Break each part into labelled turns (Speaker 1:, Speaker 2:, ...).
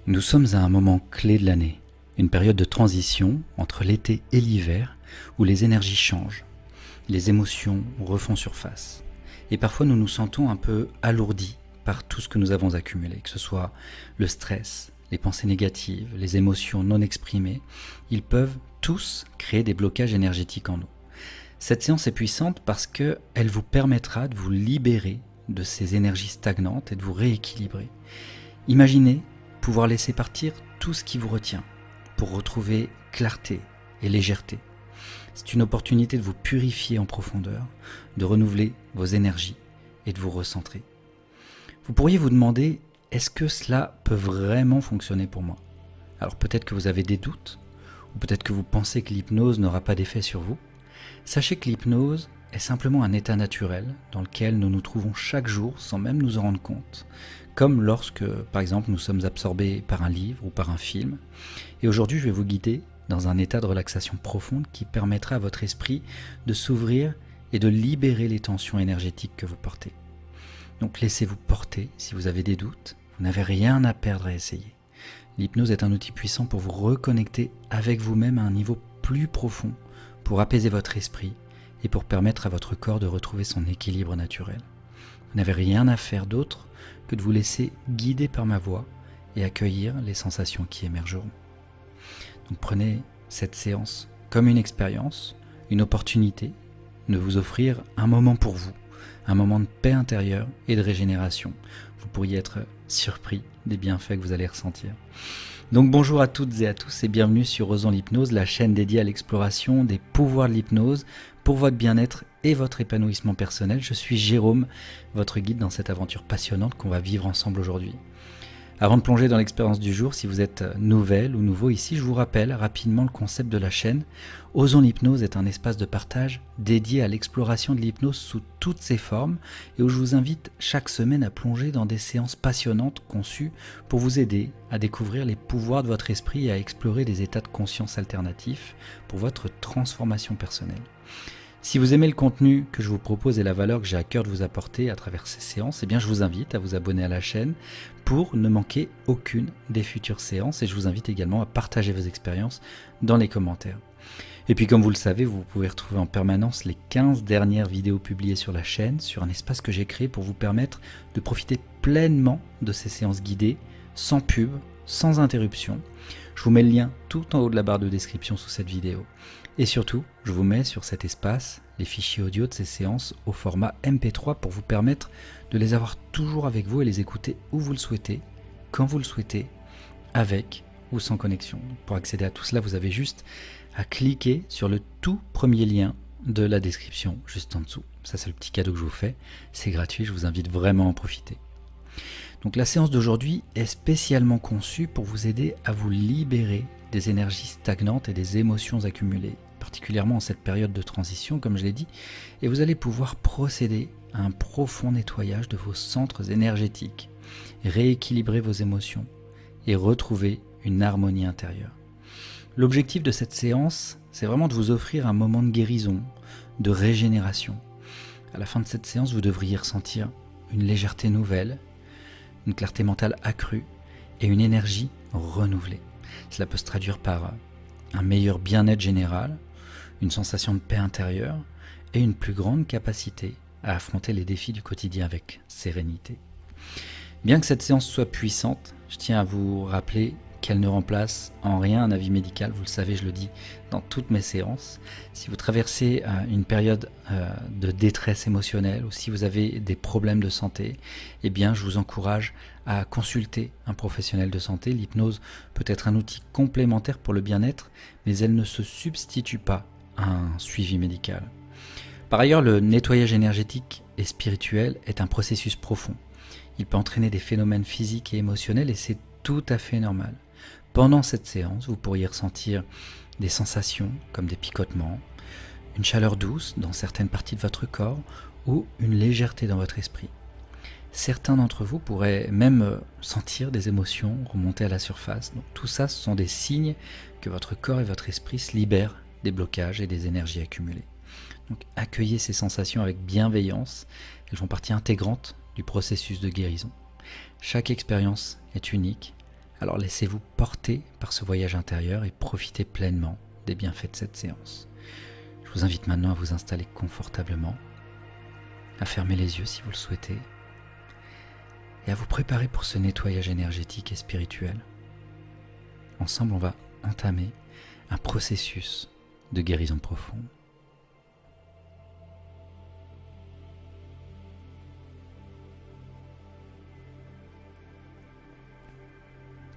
Speaker 1: Nous sommes à un moment clé de l'année, une période de transition entre l'été et l'hiver où les énergies changent, les émotions refont surface. Et parfois nous nous sentons un peu alourdis par tout ce que nous avons accumulé, que ce soit le stress, les pensées négatives, les émotions non exprimées, ils peuvent tous créer des blocages énergétiques en nous. Cette séance est puissante parce qu'elle vous permettra de vous libérer de ces énergies stagnantes et de vous rééquilibrer. Imaginez pouvoir laisser partir tout ce qui vous retient pour retrouver clarté et légèreté. C'est une opportunité de vous purifier en profondeur, de renouveler vos énergies et de vous recentrer. Vous pourriez vous demander, est-ce que cela peut vraiment fonctionner pour moi? Alors peut-être que vous avez des doutes, ou peut-être que vous pensez que l'hypnose n'aura pas d'effet sur vous. Sachez que l'hypnose est simplement un état naturel dans lequel nous nous trouvons chaque jour sans même nous en rendre compte, comme lorsque, par exemple, nous sommes absorbés par un livre ou par un film. Et aujourd'hui, je vais vous guider dans un état de relaxation profonde qui permettra à votre esprit de s'ouvrir et de libérer les tensions énergétiques que vous portez. Donc laissez-vous porter si vous avez des doutes, vous n'avez rien à perdre à essayer. L'hypnose est un outil puissant pour vous reconnecter avec vous-même à un niveau plus profond, pour apaiser votre esprit et pour permettre à votre corps de retrouver son équilibre naturel. Vous n'avez rien à faire d'autre que de vous laisser guider par ma voix et accueillir les sensations qui émergeront. Donc prenez cette séance comme une expérience, une opportunité de vous offrir un moment pour vous, un moment de paix intérieure et de régénération. Vous pourriez être surpris des bienfaits que vous allez ressentir. Donc bonjour à toutes et à tous et bienvenue sur Osons l'hypnose, la chaîne dédiée à l'exploration des pouvoirs de l'hypnose pour votre bien-être et votre épanouissement personnel. Je suis Jérôme, votre guide dans cette aventure passionnante qu'on va vivre ensemble aujourd'hui. Avant de plonger dans l'expérience du jour, si vous êtes nouvelle ou nouveau ici, je vous rappelle rapidement le concept de la chaîne. Osons l'hypnose est un espace de partage dédié à l'exploration de l'hypnose sous toutes ses formes et où je vous invite chaque semaine à plonger dans des séances passionnantes conçues pour vous aider à découvrir les pouvoirs de votre esprit et à explorer des états de conscience alternatifs pour votre transformation personnelle. Si vous aimez le contenu que je vous propose et la valeur que j'ai à cœur de vous apporter à travers ces séances, eh bien je vous invite à vous abonner à la chaîne pour ne manquer aucune des futures séances et je vous invite également à partager vos expériences dans les commentaires. Et puis comme vous le savez, vous pouvez retrouver en permanence les 15 dernières vidéos publiées sur la chaîne, sur un espace que j'ai créé pour vous permettre de profiter pleinement de ces séances guidées, sans pub, sans interruption. Je vous mets le lien tout en haut de la barre de description sous cette vidéo. Et surtout, je vous mets sur cet espace les fichiers audio de ces séances au format MP3 pour vous permettre de les avoir toujours avec vous et les écouter où vous le souhaitez, quand vous le souhaitez, avec ou sans connexion. Pour accéder à tout cela, vous avez juste à cliquer sur le tout premier lien de la description juste en dessous. Ça, c'est le petit cadeau que je vous fais. C'est gratuit, je vous invite vraiment à en profiter. Donc la séance d'aujourd'hui est spécialement conçue pour vous aider à vous libérer des énergies stagnantes et des émotions accumulées, particulièrement en cette période de transition, comme je l'ai dit, et vous allez pouvoir procéder à un profond nettoyage de vos centres énergétiques, rééquilibrer vos émotions et retrouver une harmonie intérieure. L'objectif de cette séance, c'est vraiment de vous offrir un moment de guérison, de régénération. À la fin de cette séance, vous devriez ressentir une légèreté nouvelle, une clarté mentale accrue et une énergie renouvelée. Cela peut se traduire par un meilleur bien-être général, une sensation de paix intérieure et une plus grande capacité à affronter les défis du quotidien avec sérénité. Bien que cette séance soit puissante, je tiens à vous rappeler qu'elle ne remplace en rien un avis médical, vous le savez, je le dis dans toutes mes séances. Si vous traversez une période de détresse émotionnelle ou si vous avez des problèmes de santé, eh bien je vous encourage à consulter un professionnel de santé. L'hypnose peut être un outil complémentaire pour le bien-être, mais elle ne se substitue pas à un suivi médical. Par ailleurs, le nettoyage énergétique et spirituel est un processus profond. Il peut entraîner des phénomènes physiques et émotionnels et c'est tout à fait normal. Pendant cette séance, vous pourriez ressentir des sensations comme des picotements, une chaleur douce dans certaines parties de votre corps ou une légèreté dans votre esprit. Certains d'entre vous pourraient même sentir des émotions remonter à la surface. Donc, tout ça, ce sont des signes que votre corps et votre esprit se libèrent des blocages et des énergies accumulées. Donc, accueillez ces sensations avec bienveillance. Elles font partie intégrante du processus de guérison. Chaque expérience est unique, Alors laissez-vous porter par ce voyage intérieur et profitez pleinement des bienfaits de cette séance. Je vous invite maintenant à vous installer confortablement, à fermer les yeux si vous le souhaitez, et à vous préparer pour ce nettoyage énergétique et spirituel. Ensemble, on va entamer un processus de guérison profonde.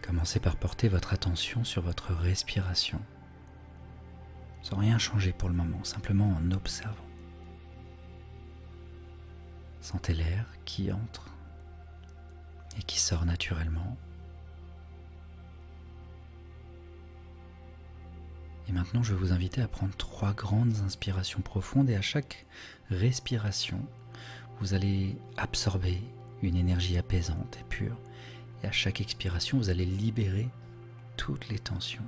Speaker 1: Commencez par porter votre attention sur votre respiration, sans rien changer pour le moment, simplement en observant. Sentez l'air qui entre et qui sort naturellement. Et maintenant, je vais vous inviter à prendre 3 grandes inspirations profondes et à chaque respiration, vous allez absorber une énergie apaisante et pure. Et à chaque expiration, vous allez libérer toutes les tensions.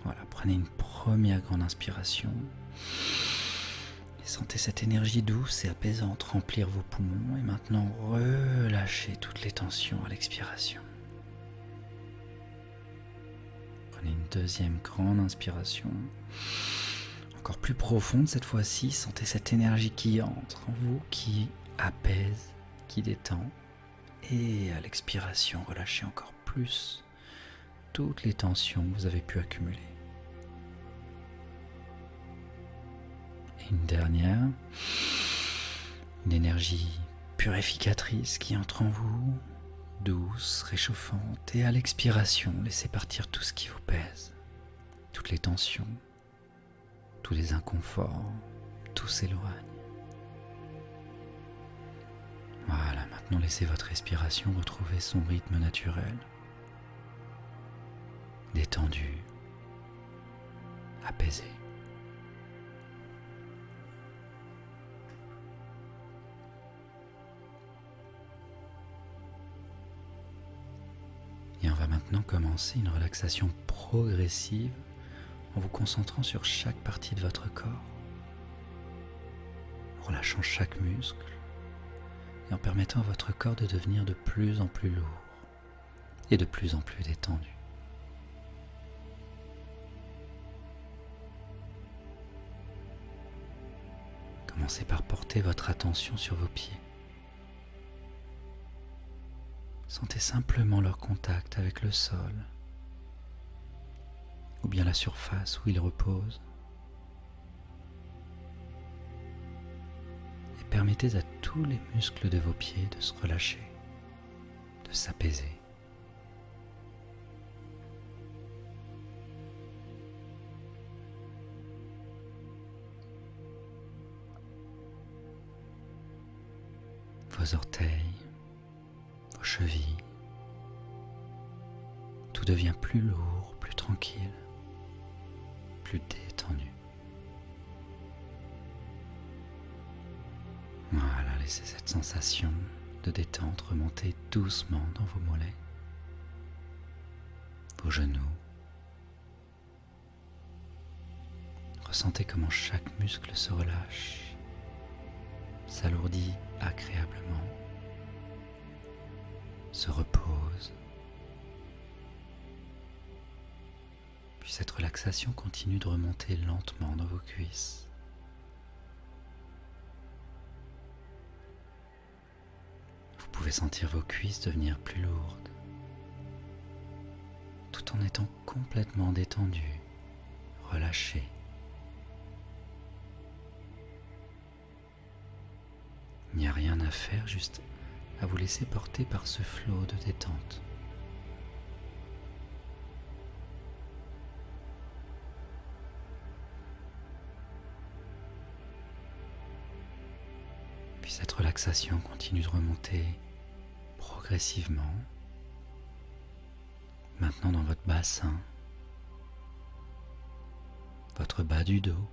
Speaker 1: Voilà, prenez une première grande inspiration. Et sentez cette énergie douce et apaisante remplir vos poumons. Et maintenant, relâchez toutes les tensions à l'expiration. Prenez une deuxième grande inspiration. Encore plus profonde cette fois-ci. Sentez cette énergie qui entre en vous, qui apaise, qui détend. Et à l'expiration, relâchez encore plus toutes les tensions que vous avez pu accumuler. Et une dernière, une énergie purificatrice qui entre en vous, douce, réchauffante. Et à l'expiration, laissez partir tout ce qui vous pèse, toutes les tensions, tous les inconforts, tout s'éloigne. Voilà, maintenant laissez votre respiration retrouver son rythme naturel, détendu, apaisé. Et on va maintenant commencer une relaxation progressive en vous concentrant sur chaque partie de votre corps, en relâchant chaque muscle, et en permettant à votre corps de devenir de plus en plus lourd et de plus en plus détendu. Commencez par porter votre attention sur vos pieds. Sentez simplement leur contact avec le sol ou bien la surface où ils reposent. Permettez à tous les muscles de vos pieds de se relâcher, de s'apaiser. Vos orteils, vos chevilles, tout devient plus lourd, plus tranquille, plus détendu. Voilà, laissez cette sensation de détente remonter doucement dans vos mollets, vos genoux. Ressentez comment chaque muscle se relâche, s'alourdit agréablement, se repose. Puis cette relaxation continue de remonter lentement dans vos cuisses. Vous pouvez sentir vos cuisses devenir plus lourdes, tout en étant complètement détendues, relâchées. Il n'y a rien à faire, juste à vous laisser porter par ce flot de détente. Puis cette relaxation continue de remonter progressivement, maintenant dans votre bassin, votre bas du dos,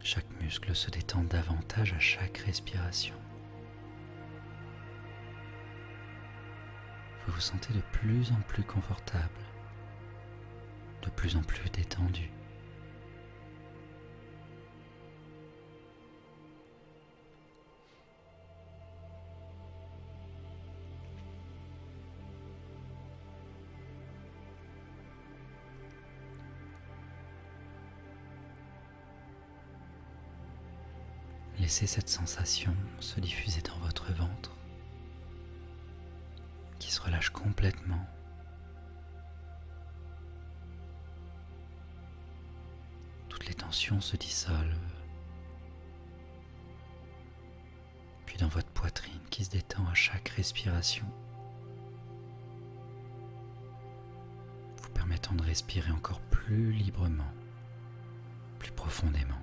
Speaker 1: chaque muscle se détend davantage à chaque respiration. Vous vous sentez de plus en plus confortable, de plus en plus détendu. laissez cette sensation se diffuser dans votre ventre, qui se relâche complètement. Toutes les tensions se dissolvent. Puis dans votre poitrine qui se détend à chaque respiration, vous permettant de respirer encore plus librement, plus profondément.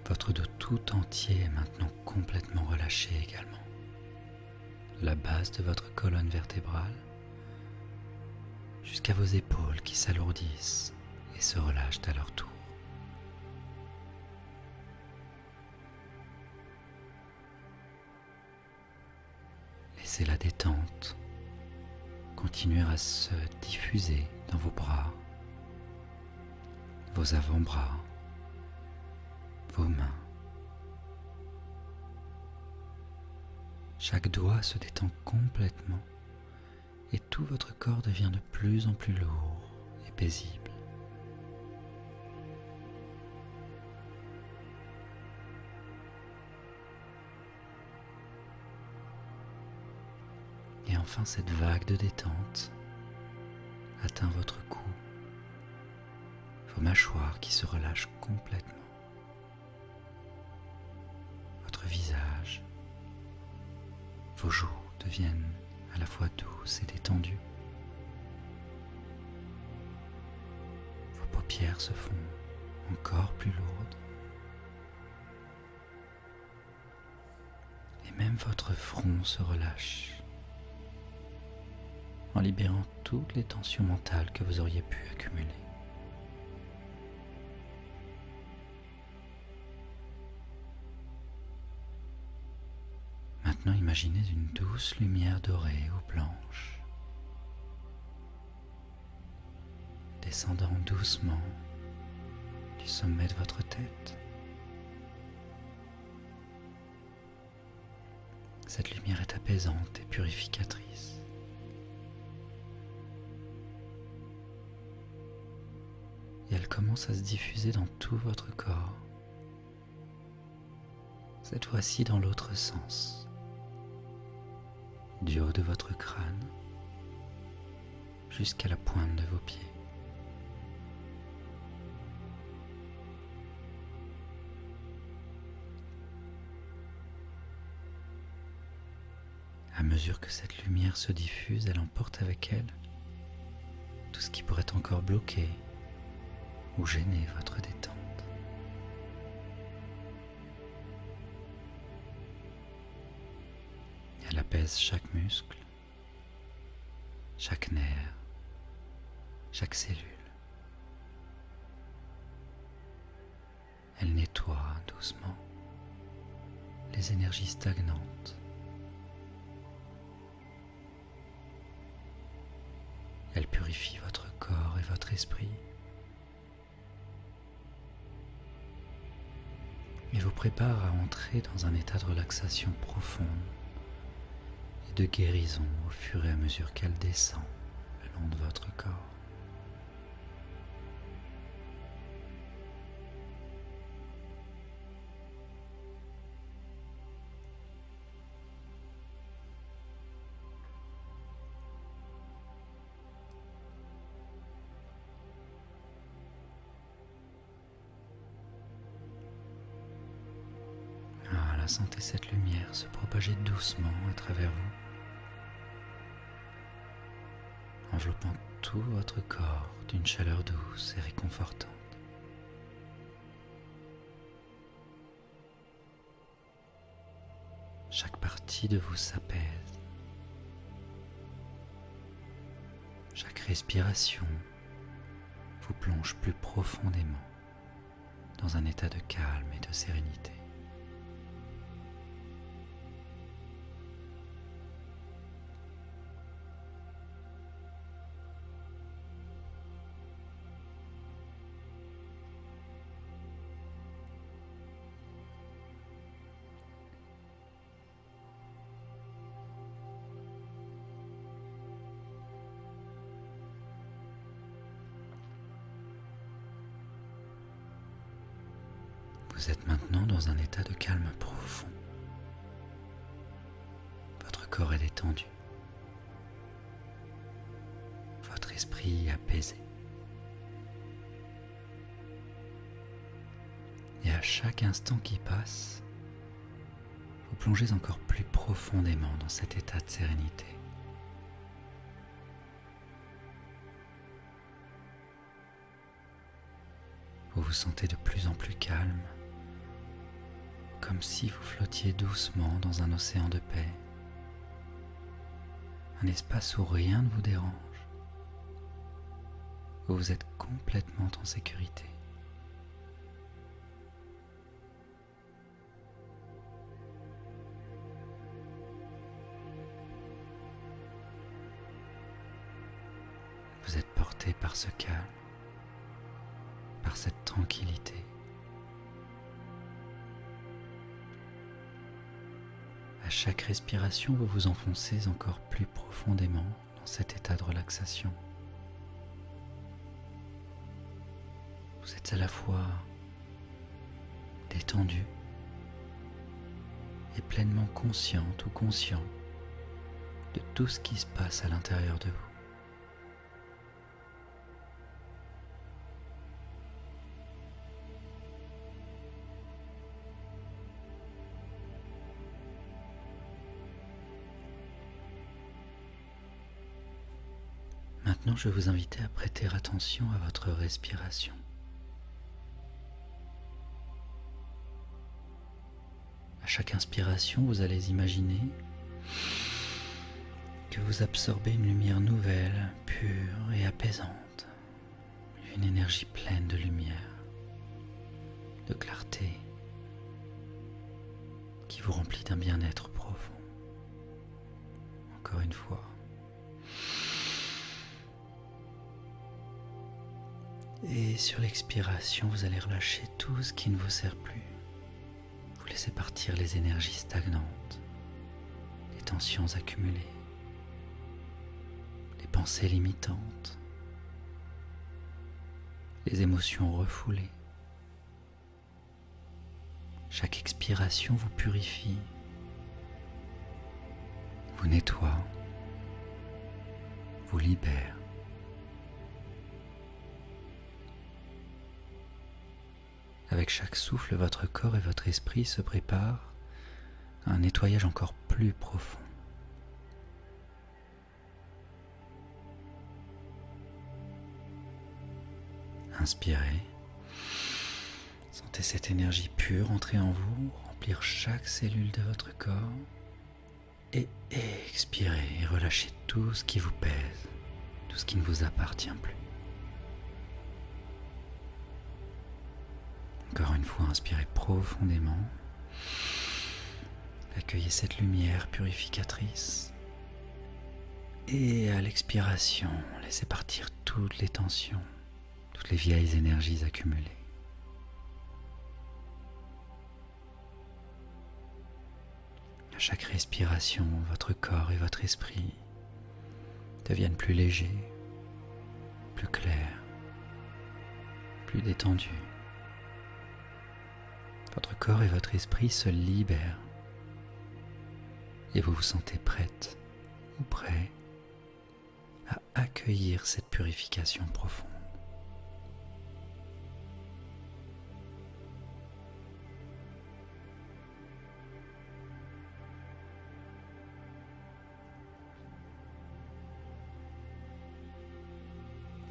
Speaker 1: Votre dos tout entier est maintenant complètement relâché également. De la base de votre colonne vertébrale jusqu'à vos épaules qui s'alourdissent et se relâchent à leur tour. Laissez la détente continuer à se diffuser dans vos bras, vos avant-bras, vos mains. Chaque doigt se détend complètement et tout votre corps devient de plus en plus lourd et paisible. Et enfin, cette vague de détente atteint votre cou, vos mâchoires qui se relâchent complètement, votre visage, vos joues deviennent à la fois douces et détendues. Vos paupières se font encore plus lourdes. Et même votre front se relâche en libérant toutes les tensions mentales que vous auriez pu accumuler. Maintenant, imaginez une douce lumière dorée ou blanche descendant doucement du sommet de votre tête. Cette lumière est apaisante et purificatrice. Et elle commence à se diffuser dans tout votre corps, cette fois-ci dans l'autre sens. Du haut de votre crâne jusqu'à la pointe de vos pieds. À mesure que cette lumière se diffuse, elle emporte avec elle tout ce qui pourrait encore bloquer ou gêner votre détente. Elle apaise chaque muscle, chaque nerf, chaque cellule. Elle nettoie doucement les énergies stagnantes. Elle purifie votre corps et votre esprit et vous prépare à entrer dans un état de relaxation profonde de guérison au fur et à mesure qu'elle descend le long de votre corps. Voilà, sentez cette lumière se propager doucement à travers vous, enveloppant tout votre corps d'une chaleur douce et réconfortante. Chaque partie de vous s'apaise. Chaque respiration vous plonge plus profondément dans un état de calme et de sérénité. Vous êtes maintenant dans un état de calme profond. Votre corps est détendu. Votre esprit apaisé. Et à chaque instant qui passe, vous plongez encore plus profondément dans cet état de sérénité. Vous vous sentez de plus en plus calme, comme si vous flottiez doucement dans un océan de paix, un espace où rien ne vous dérange, où vous êtes complètement en sécurité. Vous êtes porté par ce calme, par cette tranquillité. À chaque respiration, vous vous enfoncez encore plus profondément dans cet état de relaxation. Vous êtes à la fois détendu et pleinement consciente ou conscient de tout ce qui se passe à l'intérieur de vous. Maintenant, je vais vous inviter à prêter attention à votre respiration. À chaque inspiration, vous allez imaginer que vous absorbez une lumière nouvelle, pure et apaisante, une énergie pleine de lumière, de clarté, qui vous remplit d'un bien-être profond. Encore une fois. Et sur l'expiration, vous allez relâcher tout ce qui ne vous sert plus. Vous laissez partir les énergies stagnantes, les tensions accumulées, les pensées limitantes, les émotions refoulées. Chaque expiration vous purifie, vous nettoie, vous libère. Avec chaque souffle, votre corps et votre esprit se préparent à un nettoyage encore plus profond. Inspirez. Sentez cette énergie pure entrer en vous, remplir chaque cellule de votre corps. Et expirez et relâchez tout ce qui vous pèse, tout ce qui ne vous appartient plus. Encore une fois, inspirez profondément. Accueillez cette lumière purificatrice. Et à l'expiration, laissez partir toutes les tensions, toutes les vieilles énergies accumulées. À chaque respiration, votre corps et votre esprit deviennent plus légers, plus clairs, plus détendus. Votre corps et votre esprit se libèrent et vous vous sentez prête ou prêt à accueillir cette purification profonde.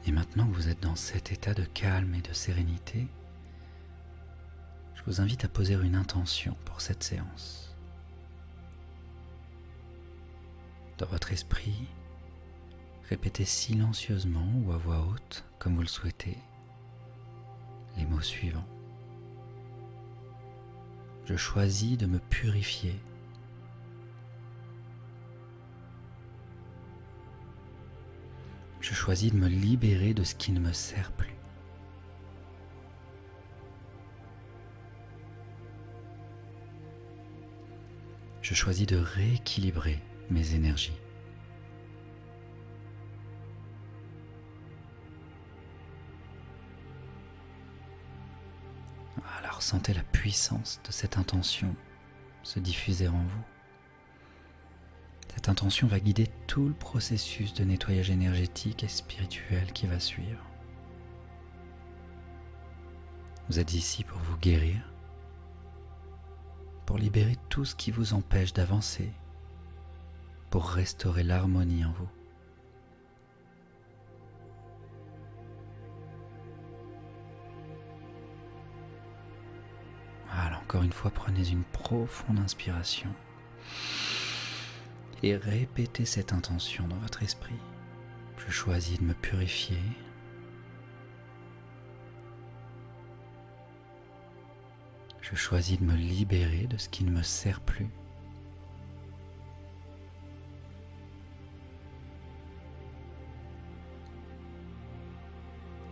Speaker 1: Et maintenant que vous êtes dans cet état de calme et de sérénité, je vous invite à poser une intention pour cette séance. Dans votre esprit, répétez silencieusement ou à voix haute, comme vous le souhaitez, les mots suivants. Je choisis de me purifier. Je choisis de me libérer de ce qui ne me sert plus. Je choisis de rééquilibrer mes énergies. Alors ressentez la puissance de cette intention se diffuser en vous. Cette intention va guider tout le processus de nettoyage énergétique et spirituel qui va suivre. Vous êtes ici pour vous guérir, pour libérer tout ce qui vous empêche d'avancer, pour restaurer l'harmonie en vous. Voilà, encore une fois, prenez une profonde inspiration et répétez cette intention dans votre esprit. Je choisis de me purifier. Je choisis de me libérer de ce qui ne me sert plus.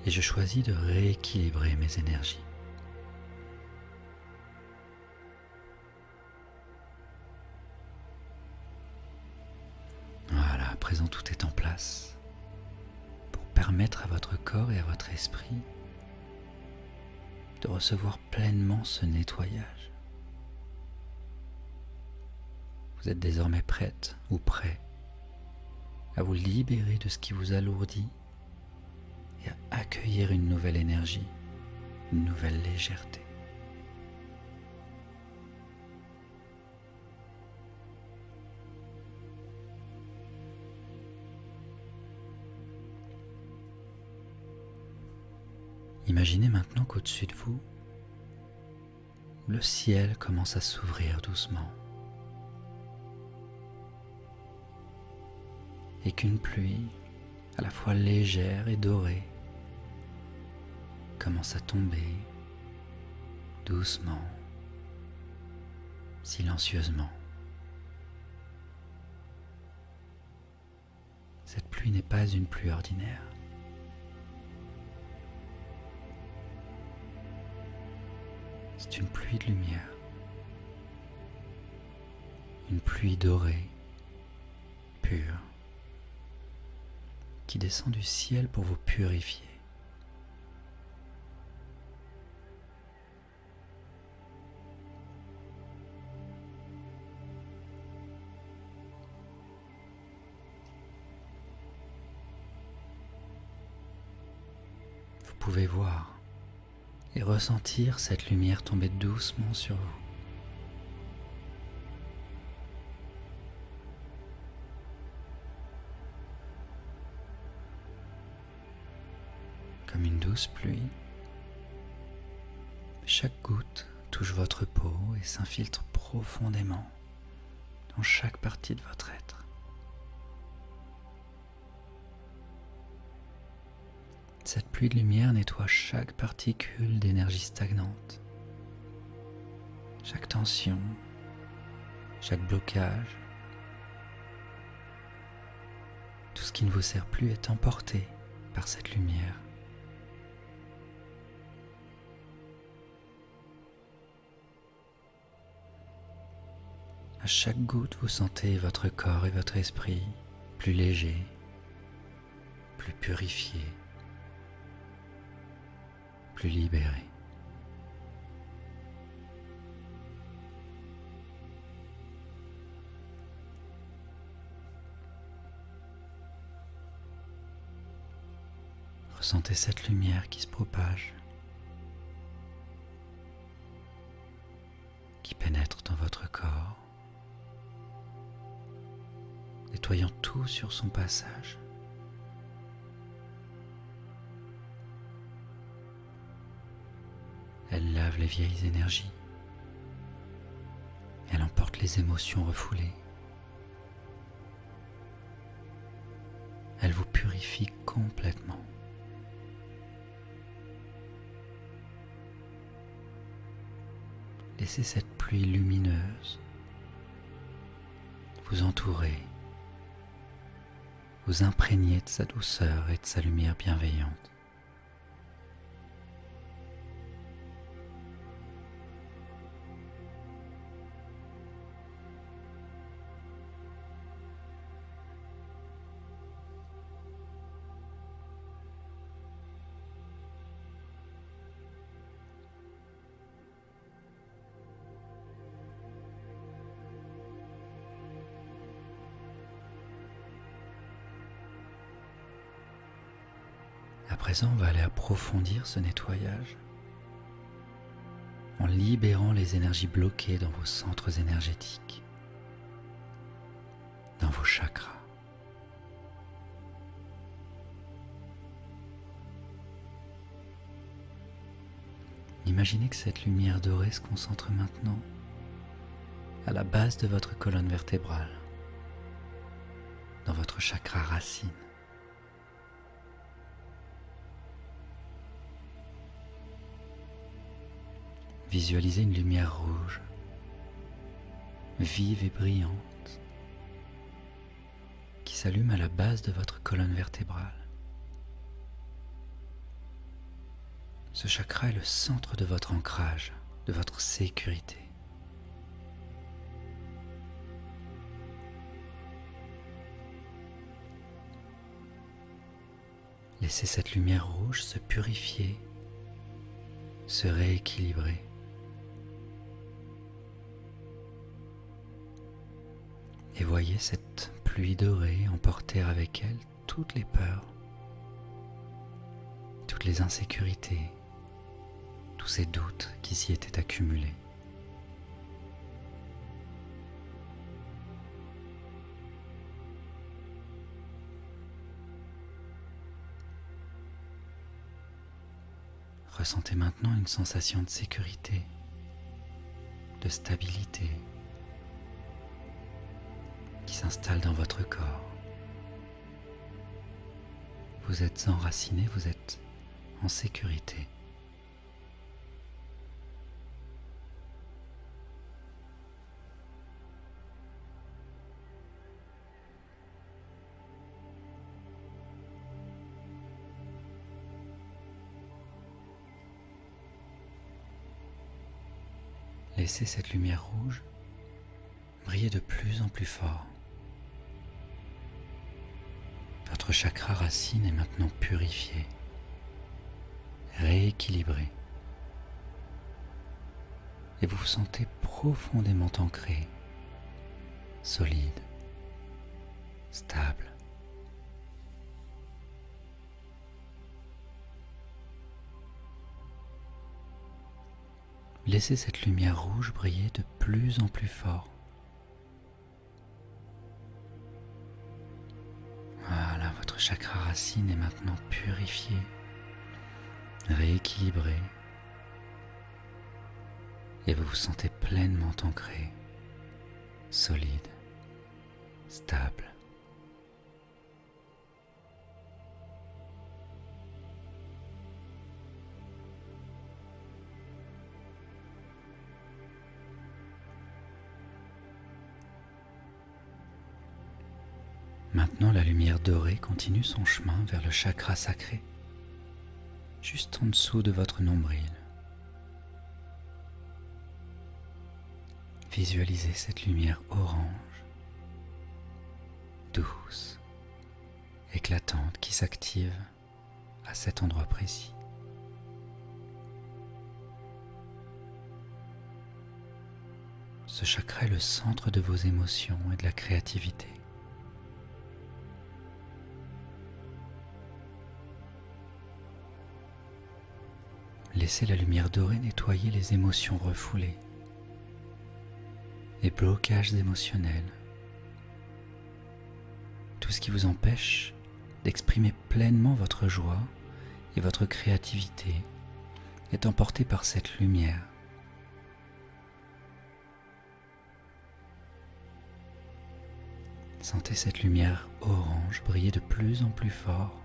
Speaker 1: Et je choisis de rééquilibrer mes énergies. Voilà, à présent tout est en place pour permettre à votre corps et à votre esprit de recevoir pleinement ce nettoyage. Vous êtes désormais prête ou prêt à vous libérer de ce qui vous alourdit et à accueillir une nouvelle énergie, une nouvelle légèreté. Imaginez maintenant qu'au-dessus de vous, le ciel commence à s'ouvrir doucement et qu'une pluie, à la fois légère et dorée, commence à tomber doucement, silencieusement. Cette pluie n'est pas une pluie ordinaire. C'est une pluie de lumière, une pluie dorée, pure, qui descend du ciel pour vous purifier. Vous pouvez voir et ressentir cette lumière tomber doucement sur vous. Comme une douce pluie, chaque goutte touche votre peau et s'infiltre profondément dans chaque partie de votre être. Cette pluie de lumière nettoie chaque particule d'énergie stagnante, chaque tension, chaque blocage. Tout ce qui ne vous sert plus est emporté par cette lumière. À chaque goutte, vous sentez votre corps et votre esprit plus légers, plus purifiés, plus libérés. Ressentez cette lumière qui se propage, qui pénètre dans votre corps, nettoyant tout sur son passage. Elle lave les vieilles énergies. Elle emporte les émotions refoulées. Elle vous purifie complètement. Laissez cette pluie lumineuse vous entourer, vous imprégner de sa douceur et de sa lumière bienveillante. présent, on va aller approfondir ce nettoyage en libérant les énergies bloquées dans vos centres énergétiques, dans vos chakras. Imaginez que cette lumière dorée se concentre maintenant à la base de votre colonne vertébrale, dans votre chakra racine. Visualisez une lumière rouge, vive et brillante, qui s'allume à la base de votre colonne vertébrale. Ce chakra est le centre de votre ancrage, de votre sécurité. Laissez cette lumière rouge se purifier, se rééquilibrer. Et voyez cette pluie dorée emporter avec elle toutes les peurs, toutes les insécurités, tous ces doutes qui s'y étaient accumulés. Ressentez maintenant une sensation de sécurité, de stabilité qui s'installe dans votre corps. Vous êtes enraciné, vous êtes en sécurité. Laissez cette lumière rouge briller de plus en plus fort. Votre chakra racine est maintenant purifié, rééquilibré, et vous vous sentez profondément ancré, solide, stable. Laissez cette lumière rouge briller de plus en plus fort. Voilà, votre chakra racine est maintenant purifié, rééquilibré, et vous vous sentez pleinement ancré, solide, stable. Maintenant, la lumière dorée continue son chemin vers le chakra sacré, juste en dessous de votre nombril. Visualisez cette lumière orange, douce, éclatante, qui s'active à cet endroit précis. Ce chakra est le centre de vos émotions et de la créativité. Laissez la lumière dorée nettoyer les émotions refoulées, les blocages émotionnels, tout ce qui vous empêche d'exprimer pleinement votre joie et votre créativité est emporté par cette lumière. Sentez cette lumière orange briller de plus en plus fort,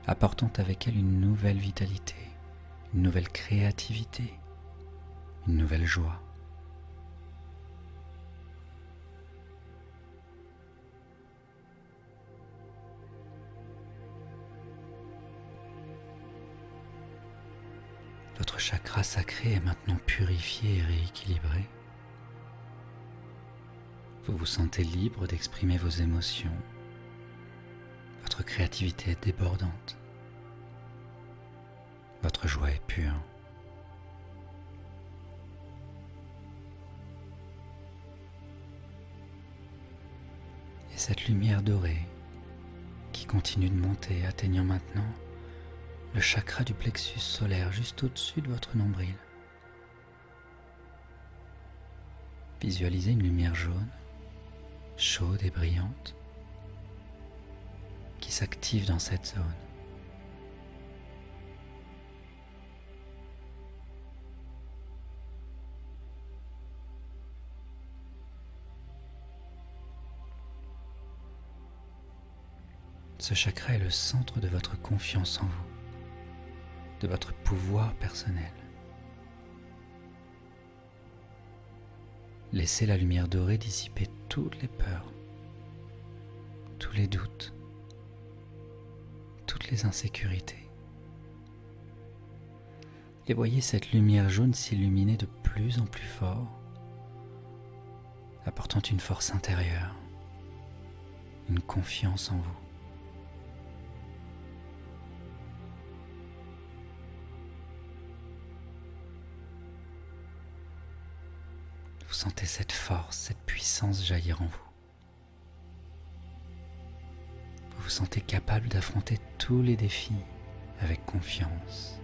Speaker 1: apportant avec elle une nouvelle vitalité, une nouvelle créativité, une nouvelle joie. Votre chakra sacré est maintenant purifié et rééquilibré. Vous vous sentez libre d'exprimer vos émotions. Votre créativité est débordante. Votre joie est pure. Et cette lumière dorée qui continue de monter, atteignant maintenant le chakra du plexus solaire juste au-dessus de votre nombril. Visualisez une lumière jaune, chaude et brillante, qui s'active dans cette zone. Ce chakra est le centre de votre confiance en vous, de votre pouvoir personnel. Laissez la lumière dorée dissiper toutes les peurs, tous les doutes, toutes les insécurités. Et voyez cette lumière jaune s'illuminer de plus en plus fort, apportant une force intérieure, une confiance en vous. Vous sentez cette force, cette puissance jaillir en vous. Vous vous sentez capable d'affronter tous les défis avec confiance.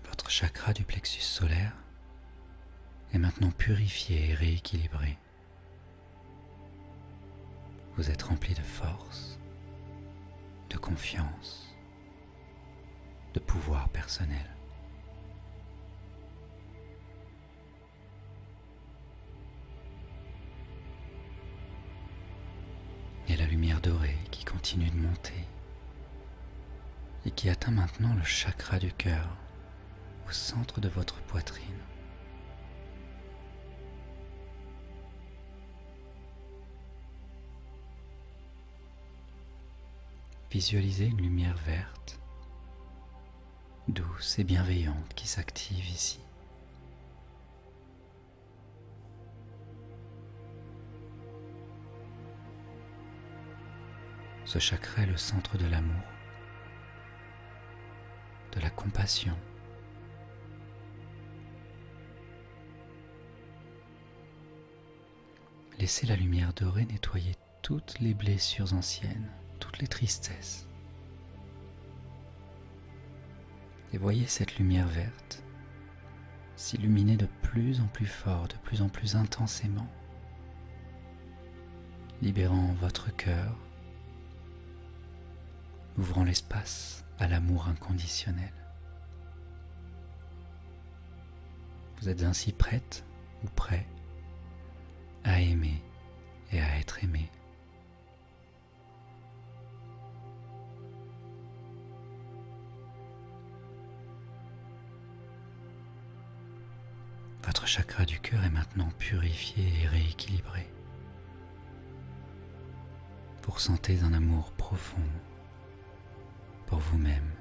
Speaker 1: Votre chakra du plexus solaire est maintenant purifié et rééquilibré. Vous êtes rempli de force, de confiance, de pouvoir personnel. Et la lumière dorée qui continue de monter et qui atteint maintenant le chakra du cœur au centre de votre poitrine. Visualisez une lumière verte, douce et bienveillante qui s'active ici. Ce chakra est le centre de l'amour, de la compassion, laissez la lumière dorée nettoyer toutes les blessures anciennes, toutes les tristesses. Et voyez cette lumière verte s'illuminer de plus en plus fort, de plus en plus intensément, libérant votre cœur, ouvrant l'espace à l'amour inconditionnel. Vous êtes ainsi prête ou prêt à aimer et à être aimé. Votre chakra du cœur est maintenant purifié et rééquilibré. Vous ressentez un amour profond pour vous-même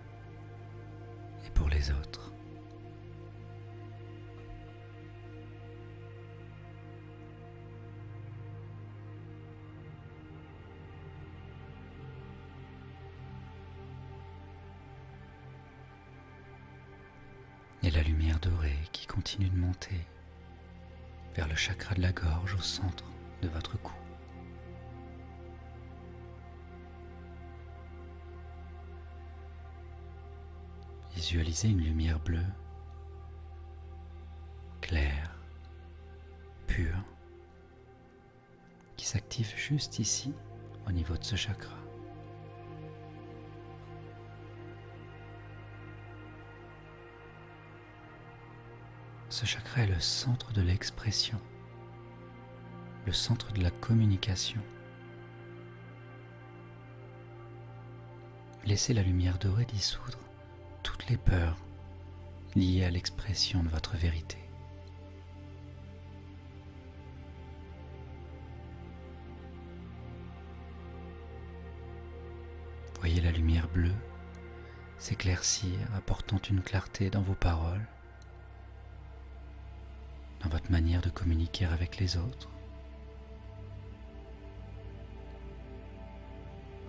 Speaker 1: et pour les autres. Et la lumière dorée qui continue de monter vers le chakra de la gorge au centre de votre cou. Visualisez une lumière bleue, claire, pure, qui s'active juste ici, au niveau de ce chakra. Ce chakra est le centre de l'expression, le centre de la communication. Laissez la lumière dorée dissoudre toutes les peurs liées à l'expression de votre vérité. Voyez la lumière bleue s'éclaircir, apportant une clarté dans vos paroles, dans votre manière de communiquer avec les autres.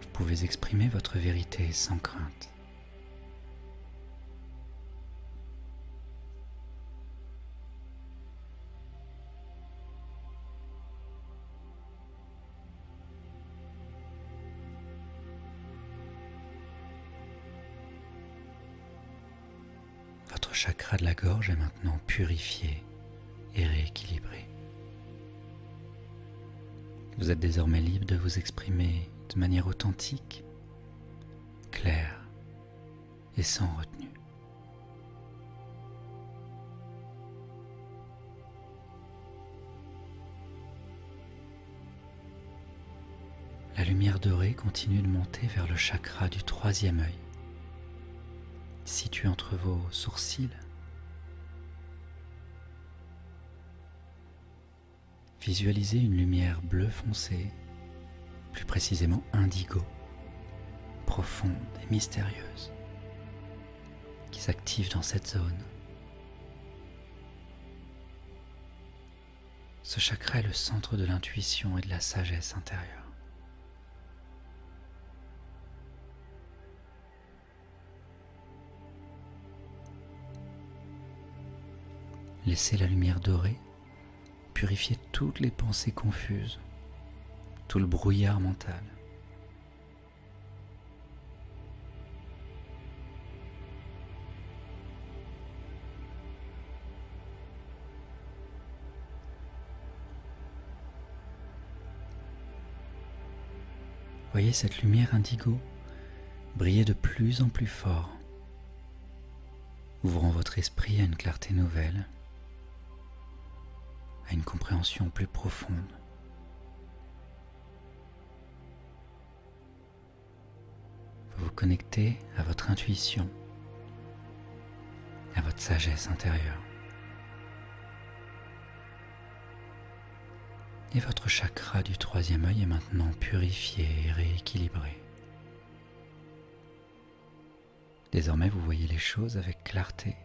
Speaker 1: Vous pouvez exprimer votre vérité sans crainte. chakra de la gorge est maintenant purifié et rééquilibré. Vous êtes désormais libre de vous exprimer de manière authentique, claire et sans retenue. La lumière dorée continue de monter vers le chakra du troisième œil, situé entre vos sourcils. Visualisez une lumière bleu foncé, plus précisément indigo, profonde et mystérieuse, qui s'active dans cette zone. Ce chakra est le centre de l'intuition et de la sagesse intérieure. Laissez la lumière dorée purifier toutes les pensées confuses, tout le brouillard mental. Voyez cette lumière indigo briller de plus en plus fort, ouvrant votre esprit à une clarté nouvelle, à une compréhension plus profonde. Vous vous connectez à votre intuition, à votre sagesse intérieure. Et votre chakra du troisième œil est maintenant purifié et rééquilibré. Désormais, vous voyez les choses avec clarté.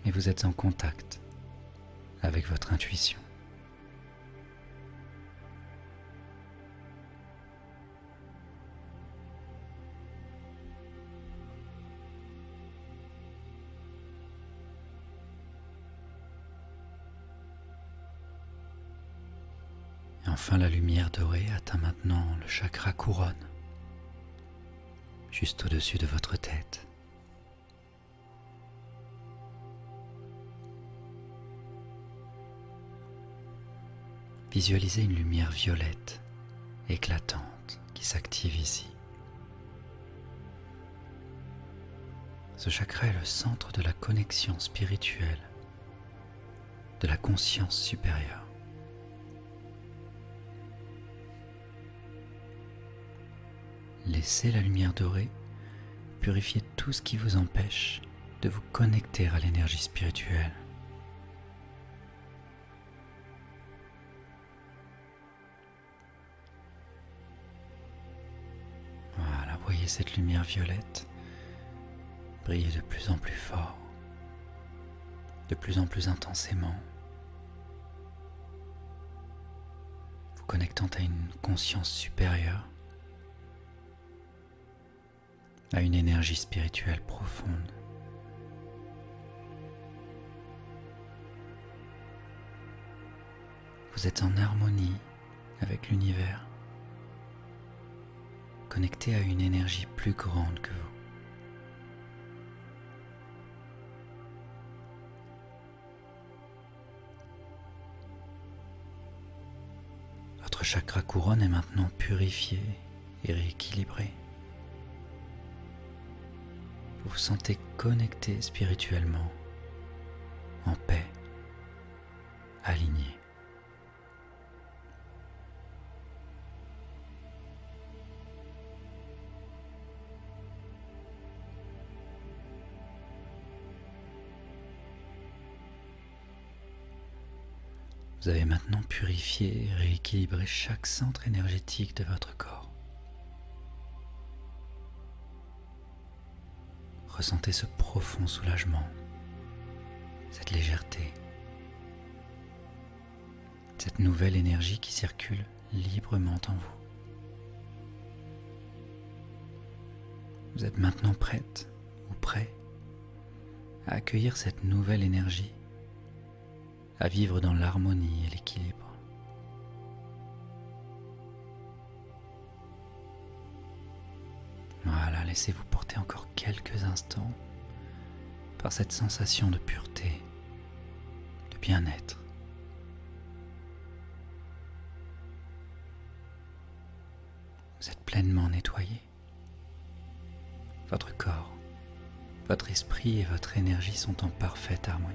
Speaker 1: Et vous êtes en contact avec votre intuition. Et enfin, la lumière dorée atteint maintenant le chakra couronne, juste au-dessus de votre tête. Visualisez une lumière violette, éclatante, qui s'active ici. Ce chakra est le centre de la connexion spirituelle, de la conscience supérieure. Laissez la lumière dorée purifier tout ce qui vous empêche de vous connecter à l'énergie spirituelle. Voilà, voyez cette lumière violette briller de plus en plus fort, de plus en plus intensément, vous connectant à une conscience supérieure, à une énergie spirituelle profonde. Vous êtes en harmonie avec l'univers, connecté à une énergie plus grande que vous. Votre chakra couronne est maintenant purifié et rééquilibré. Vous vous sentez connecté spirituellement, en paix, aligné. Vous avez maintenant purifié et rééquilibré chaque centre énergétique de votre corps. Ressentez ce profond soulagement, cette légèreté, cette nouvelle énergie qui circule librement en vous. Vous êtes maintenant prête ou prêt à accueillir cette nouvelle énergie, à vivre dans l'harmonie et l'équilibre. Voilà, laissez-vous porter encore quelques instants par cette sensation de pureté, de bien-être. Vous êtes pleinement nettoyé. Votre corps, votre esprit et votre énergie sont en parfaite harmonie.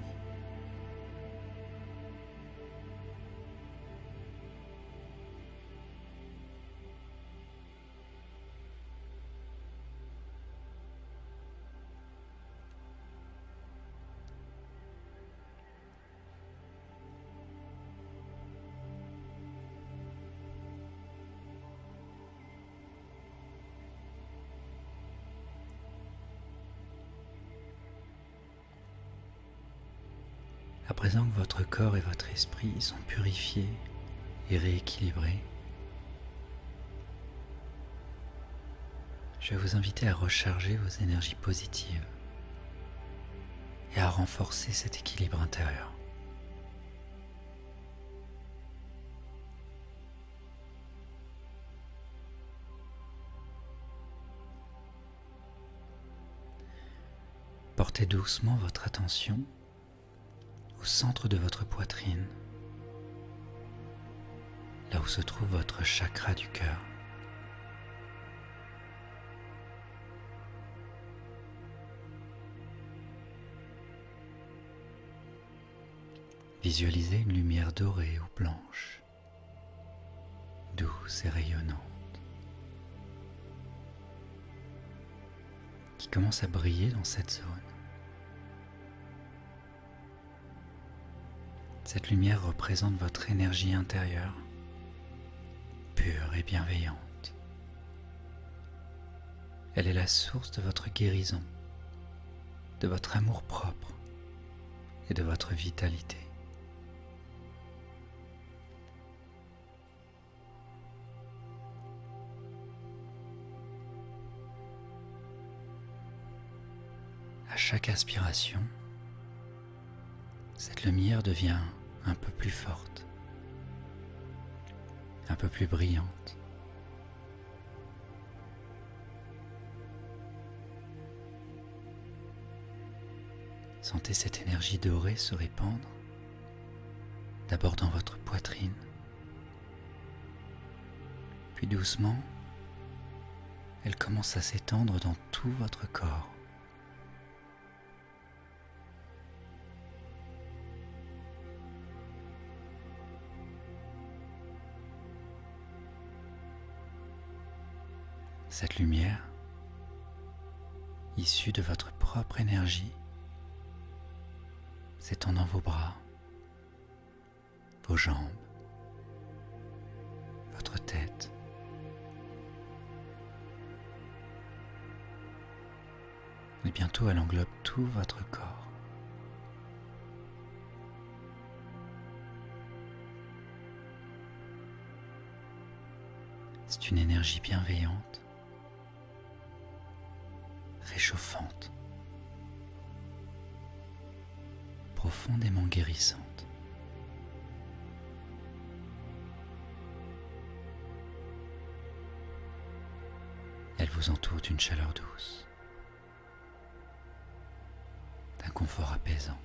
Speaker 1: À présent que votre corps et votre esprit sont purifiés et rééquilibrés, je vais vous inviter à recharger vos énergies positives et à renforcer cet équilibre intérieur. Portez doucement votre attention au centre de votre poitrine, là où se trouve votre chakra du cœur. Visualisez une lumière dorée ou blanche, douce et rayonnante, qui commence à briller dans cette zone. Cette lumière représente votre énergie intérieure, pure et bienveillante. Elle est la source de votre guérison, de votre amour-propre et de votre vitalité. À chaque inspiration, cette lumière devient un peu plus forte, un peu plus brillante. Sentez cette énergie dorée se répandre, d'abord dans votre poitrine, puis doucement, elle commence à s'étendre dans tout votre corps. Cette lumière, issue de votre propre énergie, s'étend dans vos bras, vos jambes, votre tête, et bientôt elle englobe tout votre corps. C'est une énergie bienveillante, réchauffante, profondément guérissante. Elle vous entoure d'une chaleur douce, d'un confort apaisant.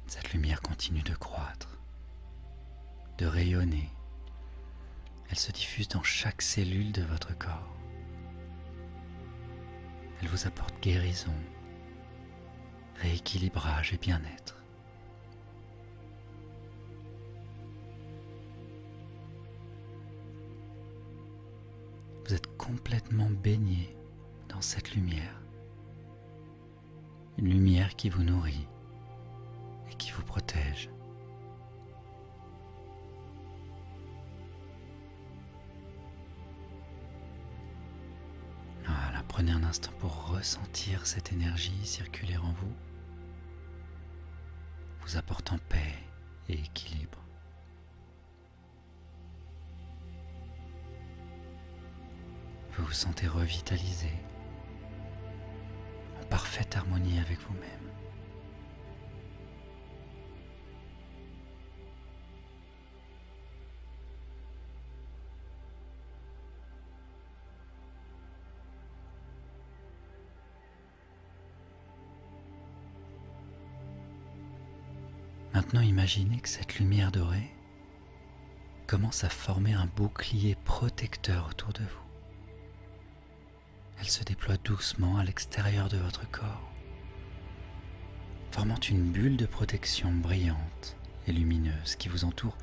Speaker 1: Cette lumière continue de croître, de rayonner. Elle se diffuse dans chaque cellule de votre corps. Elle vous apporte guérison, rééquilibrage et bien-être. Vous êtes complètement baigné dans cette lumière. Une lumière qui vous nourrit et qui vous protège. Voilà, prenez un instant pour ressentir cette énergie circuler en vous, vous apportant paix et équilibre. Vous vous sentez revitalisé, en parfaite harmonie avec vous-même. Maintenant, imaginez que cette lumière dorée commence à former un bouclier protecteur autour de vous. Elle se déploie doucement à l'extérieur de votre corps, formant une bulle de protection brillante et lumineuse qui vous entoure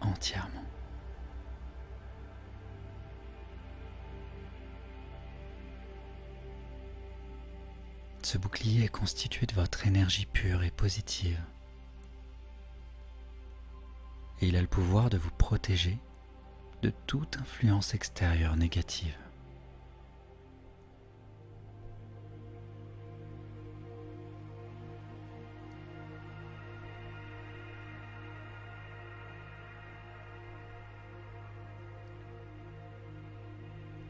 Speaker 1: entièrement. Ce bouclier est constitué de votre énergie pure et positive. Et il a le pouvoir de vous protéger de toute influence extérieure négative.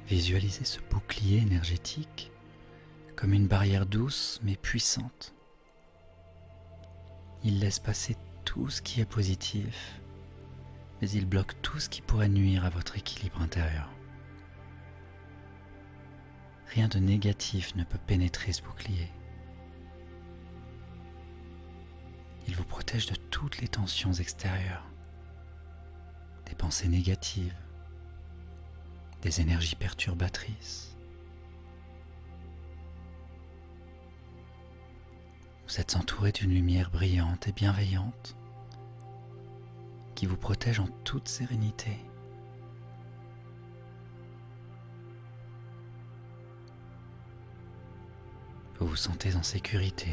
Speaker 1: Visualisez ce bouclier énergétique comme une barrière douce mais puissante. Il laisse passer tout ce qui est positif, mais il bloque tout ce qui pourrait nuire à votre équilibre intérieur. Rien de négatif ne peut pénétrer ce bouclier. Il vous protège de toutes les tensions extérieures, des pensées négatives, des énergies perturbatrices. Vous êtes entouré d'une lumière brillante et bienveillante qui vous protège en toute sérénité. Vous vous sentez en sécurité,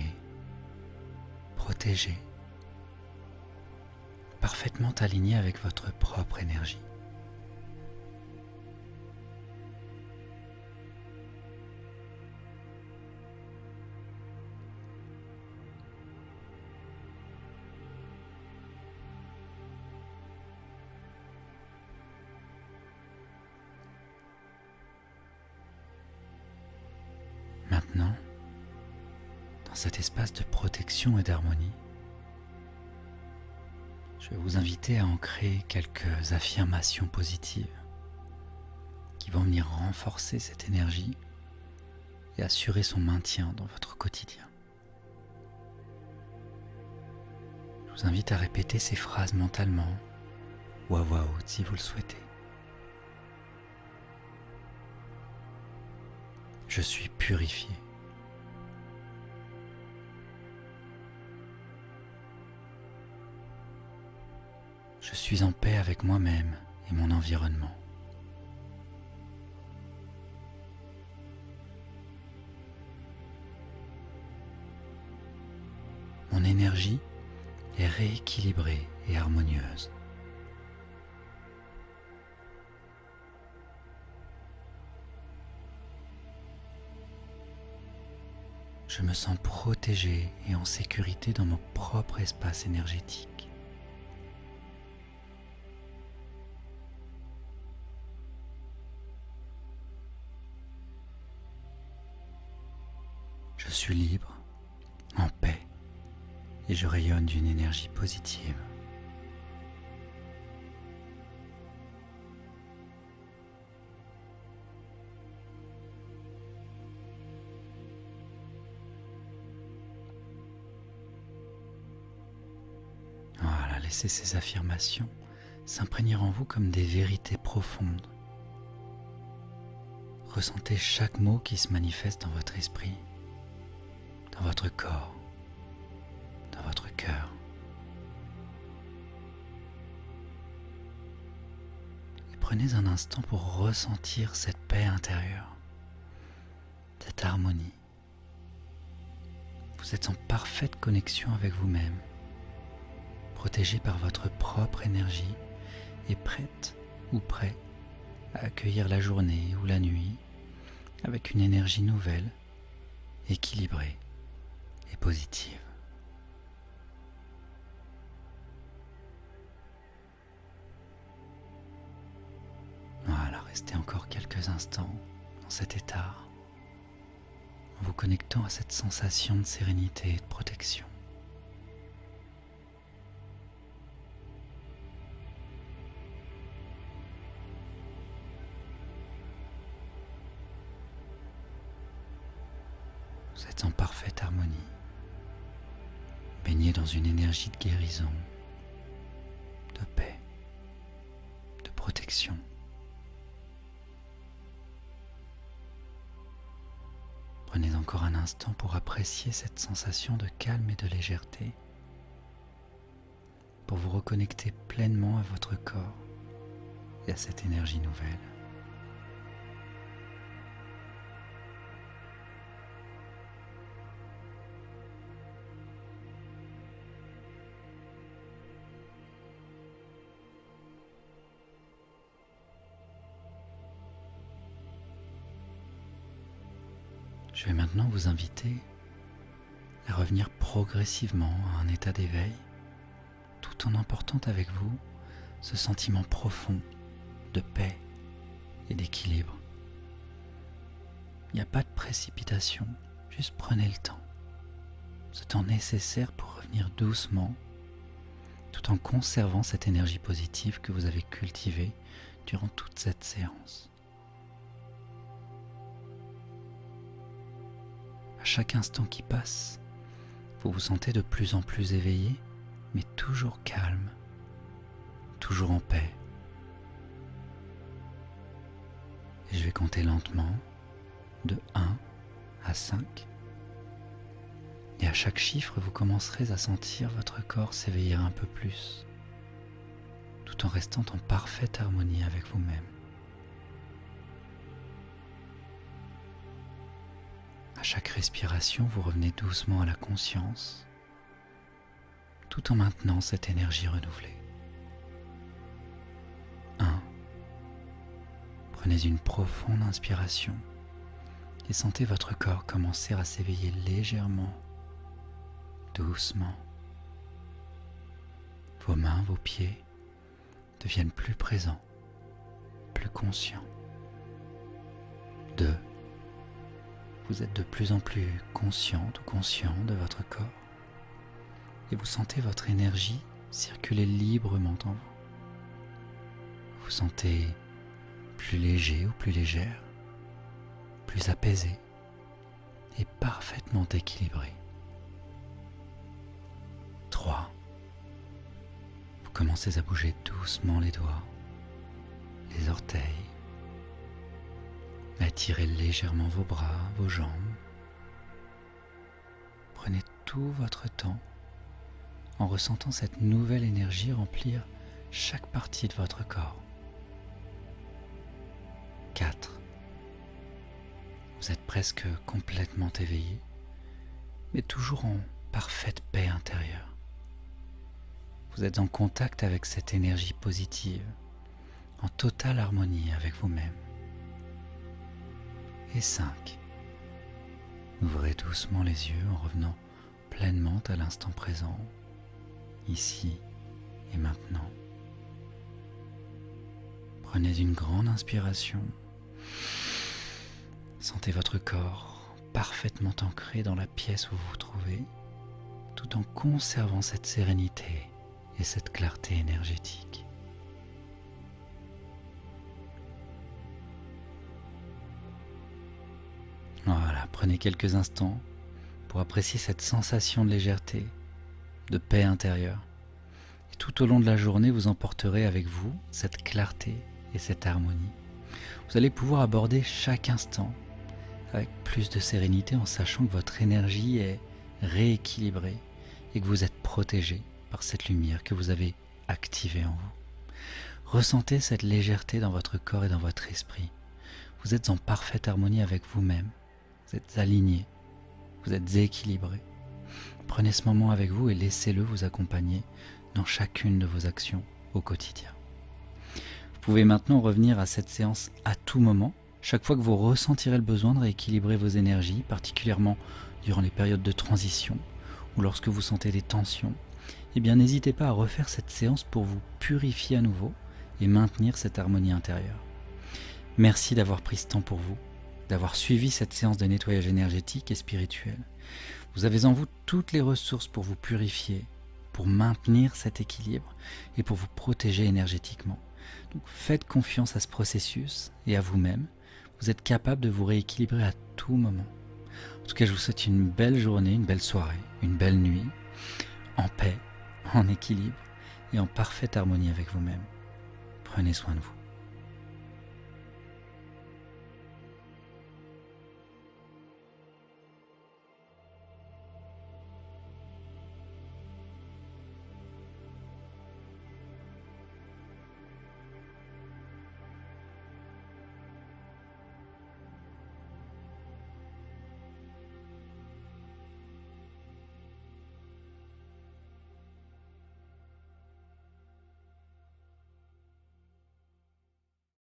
Speaker 1: protégé, parfaitement aligné avec votre propre énergie. Maintenant, dans cet espace de protection et d'harmonie, je vais vous inviter à ancrer quelques affirmations positives qui vont venir renforcer cette énergie et assurer son maintien dans votre quotidien. Je vous invite à répéter ces phrases mentalement ou à voix haute si vous le souhaitez. Je suis purifié. Je suis en paix avec moi-même et mon environnement. Mon énergie est rééquilibrée et harmonieuse. Je me sens protégé et en sécurité dans mon propre espace énergétique. Je suis libre, en paix, et je rayonne d'une énergie positive. Voilà, laissez ces affirmations s'imprégner en vous comme des vérités profondes. Ressentez chaque mot qui se manifeste dans votre esprit, dans votre corps, dans votre cœur. Et prenez un instant pour ressentir cette paix intérieure, cette harmonie. Vous êtes en parfaite connexion avec vous-même, protégé par votre propre énergie et prête ou prêt à accueillir la journée ou la nuit avec une énergie nouvelle, équilibrée et positive. Voilà, restez encore quelques instants dans cet état, en vous connectant à cette sensation de sérénité et de protection. Vous êtes en parfaite harmonie, Baignez dans une énergie de guérison, de paix, de protection. Prenez encore un instant pour apprécier cette sensation de calme et de légèreté, pour vous reconnecter pleinement à votre corps et à cette énergie nouvelle. Je vais maintenant vous inviter à revenir progressivement à un état d'éveil, tout en emportant avec vous ce sentiment profond de paix et d'équilibre. Il n'y a pas de précipitation, juste prenez le temps. Ce temps nécessaire pour revenir doucement, tout en conservant cette énergie positive que vous avez cultivée durant toute cette séance. À chaque instant qui passe, vous vous sentez de plus en plus éveillé, mais toujours calme, toujours en paix. Et je vais compter lentement de 1 à 5. Et à chaque chiffre, vous commencerez à sentir votre corps s'éveiller un peu plus, tout en restant en parfaite harmonie avec vous-même. À chaque respiration, vous revenez doucement à la conscience, tout en maintenant cette énergie renouvelée. 1. Prenez une profonde inspiration et sentez votre corps commencer à s'éveiller légèrement, doucement. Vos mains, vos pieds deviennent plus présents, plus conscients. 2. Vous êtes de plus en plus consciente ou conscient de votre corps et vous sentez votre énergie circuler librement en vous. Vous vous sentez plus léger ou plus légère, plus apaisé et parfaitement équilibré. 3. Vous commencez à bouger doucement les doigts, les orteils, à étirer légèrement vos bras, vos jambes. Prenez tout votre temps en ressentant cette nouvelle énergie remplir chaque partie de votre corps. 4. Vous êtes presque complètement éveillé, mais toujours en parfaite paix intérieure. Vous êtes en contact avec cette énergie positive, en totale harmonie avec vous-même. Et 5. Ouvrez doucement les yeux en revenant pleinement à l'instant présent, ici et maintenant. Prenez une grande inspiration. Sentez votre corps parfaitement ancré dans la pièce où vous vous trouvez, tout en conservant cette sérénité et cette clarté énergétique. Voilà, prenez quelques instants pour apprécier cette sensation de légèreté, de paix intérieure. Et tout au long de la journée, vous emporterez avec vous cette clarté et cette harmonie. Vous allez pouvoir aborder chaque instant avec plus de sérénité en sachant que votre énergie est rééquilibrée et que vous êtes protégé par cette lumière que vous avez activée en vous. Ressentez cette légèreté dans votre corps et dans votre esprit. Vous êtes en parfaite harmonie avec vous-même. Vous êtes aligné, vous êtes équilibré. Prenez ce moment avec vous et laissez-le vous accompagner dans chacune de vos actions au quotidien. Vous pouvez maintenant revenir à cette séance à tout moment, chaque fois que vous ressentirez le besoin de rééquilibrer vos énergies, particulièrement durant les périodes de transition ou lorsque vous sentez des tensions. Eh bien, n'hésitez pas à refaire cette séance pour vous purifier à nouveau et maintenir cette harmonie intérieure. Merci d'avoir pris ce temps pour vous, d'avoir suivi cette séance de nettoyage énergétique et spirituel. Vous avez en vous toutes les ressources pour vous purifier, pour maintenir cet équilibre et pour vous protéger énergétiquement. Donc faites confiance à ce processus et à vous-même. Vous êtes capable de vous rééquilibrer à tout moment. En tout cas, je vous souhaite une belle journée, une belle soirée, une belle nuit. en paix, en équilibre et en parfaite harmonie avec vous-même. Prenez soin de vous.